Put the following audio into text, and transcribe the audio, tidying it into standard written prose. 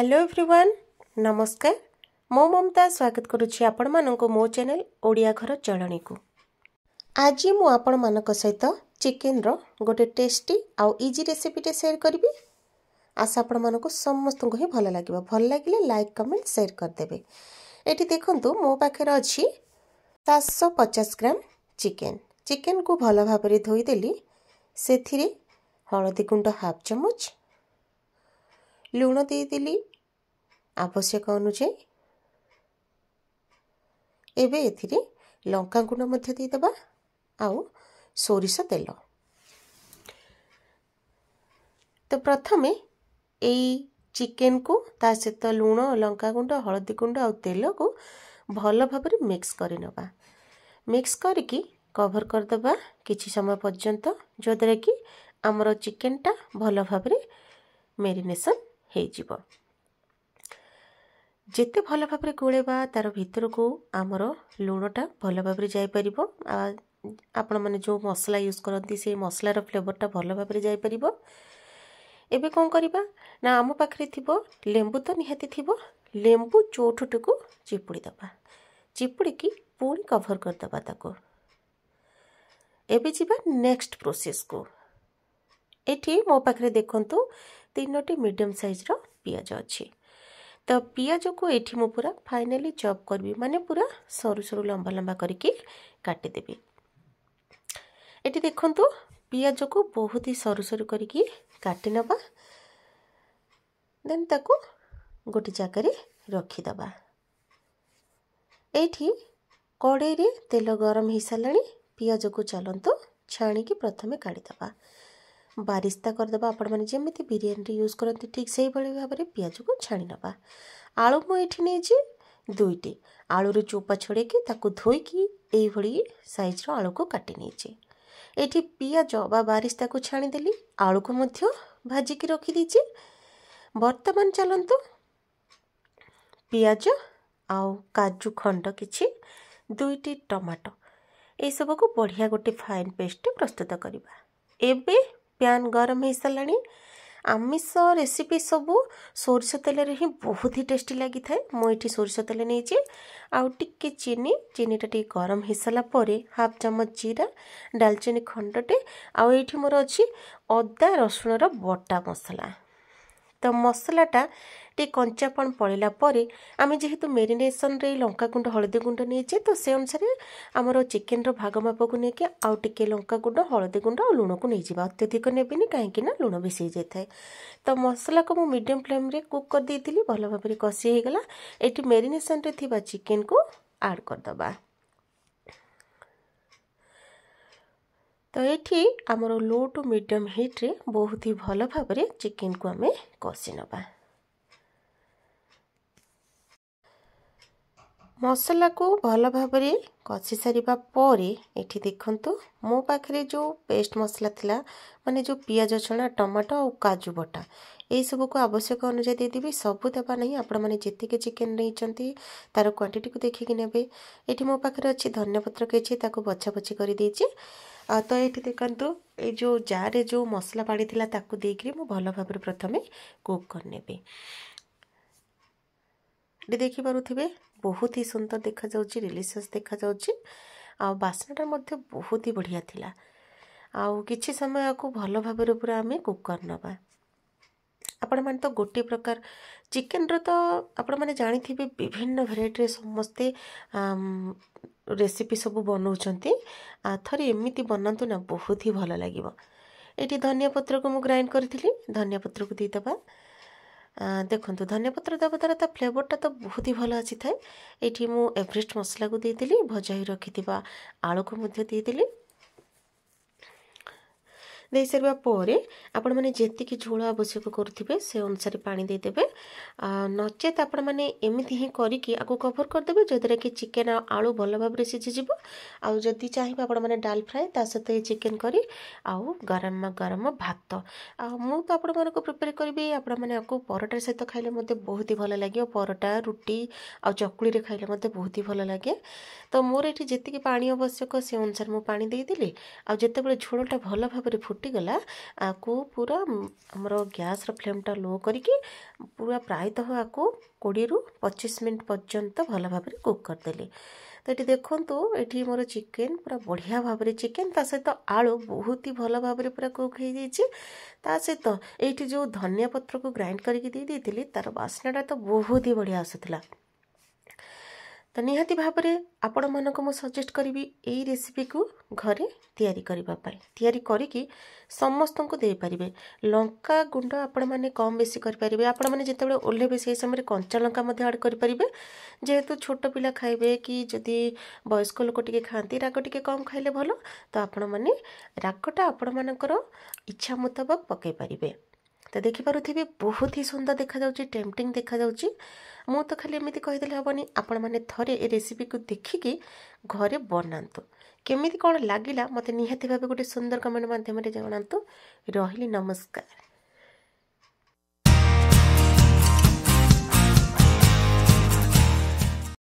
Hello everyone नमस्कार मो ममता स्वागत करुछि आपण मानको मो चैनल ओडिया घर चलणी को। आज मु आपण मानक सहित चिकेन रो गोटे टेस्टी आउ इजी रेसिपीटे शेयर करी। आशा आपण मानको समस्त को ही भल लागिबो। भल लागिले लाइक कमेंट शेयर कर देबे। एठी देखंतु मो पाखर अछि 750 ग्राम चिकेन। चिकेन को भल भाबरे धोई देली। सेथिरे हळदी गुंड हाफ चम्मच, लुण दे देली आवश्यक अनुसार। एबे एथिरे लंका गुंड मध्य दे देबा आउ सोरिष तेल। तो प्रथमे एई चिकेन को ता सहित लुण लंका गुंड हळदी गुंड आउ तेल को भल भाबरे मिक्स करि नबा। मिक्स करके कवर कर देबा किछि समय पर्यंत, जो द्वारा कि हमर चिकेन टा भल भाबरे मेरिनेशन हे जिवो। जेते भल भाबरे गोळेबा तार भितर को आमर लुणटा भल भाबरे जाय परिबो। आपण माने जो मसला यूज करंती से मसलार फ्लेवरटा भल भाबरे जाय परिबो। एबे कोन करिबा ना आम पाखरे थिबो लेंबू, तो निहाती थिबो। लेंबू चोठुटको चिपुड़ी दबा। चिपुड़ी की पूरी कवर कर दबा ताको। एबे जिबा नेक्स्ट प्रोसेस को। एठी मो पाखरे देखंतु 3टी मीडियम साइज रो पियाज अछि। तो पियाज को एठी मु पूरा फाइनली चॉप करबी, माने पूरा सरू सरू लंबा लंबा करके काटी देबी। एठी देखंतु पियाज को बहुत ही सरू सरू करके काटी नबा। देन ताको गोटी जगह रे रखी दबा। एठी कड़ाई रे तेल गरम ही सालानी। पियाज को चलंतु छाणी की प्रथमे काटी दबा। बारिस्ता कर दबा। आपण माने जेमिति बिरयानी रे यूज करंती ठीक सेही भली भाबरे पियाज को छाणी नबा। आलू मु एठी नै छी 2टी। आलू रे चोपा छडे के ताको धोई की एई भली साइज रो आलू को काटी नै छी। एठी पियाज बा बारिस्ता को छाणी देली। आलू को मध्य भाजी की रखी दी छी। वर्तमान चलंतु पियाज आउ काजू खंड किछि 2टी टमाटो ए सब को बढ़िया गोटे फाइन पेस्ट प्रस्तुत करिबा। एबे पैन गरम हो साराणी। आमिष रेसिपी सबू सोरिष तेल रे ही बहुत ही टेस्टी लगी थाए। मुझे सोरिष तेल नहीं आउ टिके चीनीटा टे गरम हो सारा परे हाफ चम्मच जीरा, डालचीनी खंडटे आउ एठी मोर अछि अदा रसुण रो बटा मसला। तो मसलाटा टे कंचापण पड़ेला परे आमे जेहेतु मेरिनेशन रे लंका गुंड हळदी गुंड नेचे, तो से अनुसार आमर चिकेन रो भाग माप को नेके आउ टिके लंका गुंड हळदी गुंड और लुण को नहीं जिबा। अत्यधिक नेबिनी काहेकि ना लुण बेसी जाय थाए। तो मसला को मु मीडियम फ्लेम रे कुक कर देइतिली। भल भाबरे कसी हे गला। एठी मेरिनेशन रे थिबा चिकेन को ऐड कर दबा। तो एठी आमर लो टू मीडियम हीट रे बहुत ही भल भाबरे चिकेन को आमे कसी नबा। मसला को भल भाबरे कसी सारिबा परे एठी देखंतु मो पाखरे जो पेस्ट मसला थिला, माने जो पियाज छणा टमाटो और काजू बटा ए सब को आवश्यक अनुसार दे देबी। सब देबा नहीं, आपण माने जेति के चिकेन नैचंती तार क्वांटिटी को देखि कि नेबे। एठी मो पाखरे अछि धनिया पत्र केछि ताको बछा बछि करि देछि। तो एठी देखंतु ए जो जार रे जो मसला पाड़ी थिला ताको देकरी मु भल भाबरे प्रथमे कुक कर नेबे। देखि पारुथिबे बहुत ही सुंदर देखा जाउची, डिलीशियस देखा जाउची। आ बास्नाटा मध्ये बहुत ही बढ़िया थिला। आउ किछि समय आकु भल भाबरे पूरा आमे कुक कर नबा। आपण माने तो गोटे प्रकार चिकेन रो तो आपण माने जानि थिबे विभिन्न वेराइटी रे समस्ते रेसिपी सब बनाउछंती। थरे एमिति बनांतु ना बहुत ही भल लागिबो। एठी धनिया पत्र को मु ग्राइंड करथिली। धनिया पत्र को दी दबा। देखंतु धनिया पत्र दबा तारा ता फ्लेवरटा तो बहुत ही भल आछि थाए। एठी मु एवरेस्ट मसला को देइतिली। भजा ही रखिथिबा आलू को मध्य देइतिली। दे सरबा परे आपण माने जेति की झोल आवश्यक करथिबे से अनुसार पानी दे देबे। नचेत आपण माने एमिति ही करी कि आको कवर कर देबे, जदरे कि चिकेन आलू भल भाबरे सिझि जिवो। आउ जदि चाहिबा आपण माने डाल फ्राई ता सते चिकेन करी आउ गरम गरम भात। मु तो आपण माने को प्रिपेयर करबी। आपण माने आको परोटा सहित खाइले मते बहुत ही भल लागियो। परोटा रुटी आ चकुली रे खाइले मते बहुत ही भल लागे। तो मोर एठी जेति की पानी आवश्यक से अनुसार मु पानी दे दिली। आ जेते बेले झोलटा भल भाबरे फुट फुटीगला आपको पूरा आमर गैस फ्लेमटा लो करके पूरा प्रायतः आपको 20 रु 25 मिनट पर्यंत भल भाव कुक करदेली। तो ये देखूँ ये मोर चिकेन पूरा बढ़िया भाव में चिकेन ता सहित आलू बहुत ही भल भाव में पूरा कुक हो जाइए। ता सहित ये जो धनिया पत्र को ग्राइंड करके देती तार बास्नाटा तो बहुत ही बढ़िया आसूला। तो निहाती भाव में आपण मानक मु सजेस्ट करी यही रेसिपी को घरे तैयारी करिकी समस्त को दे पारिबे। लंका गुंड आपण माने कम बेसी कर पारिबे। आपण माने जेतेबेले ओल्हेबे से समय कंचा लंका मध्ये ऐड कर पारिबे। जेहेतु छोट पिला खाइबे कि जदि वयस्क लोक टिके खाती राग टिके कम खाइले भलो, तो आपण माने रागटा आपण मानकर इच्छा मुताबिक पकई पारिबे। तो देखिपे बहुत ही सुंदर देखा जाउची, टेम्पटिंग देखा जाउची। मु तो खाली एमती कहीदेले हेनी, आपण मैंने थरे ए रेसिपी को देखिकी घरे बनातु। केमिति कौन लगिला मते निहाती भावे गोटे सुंदर कमेंट माध्यम जनातु। रहिली, नमस्कार।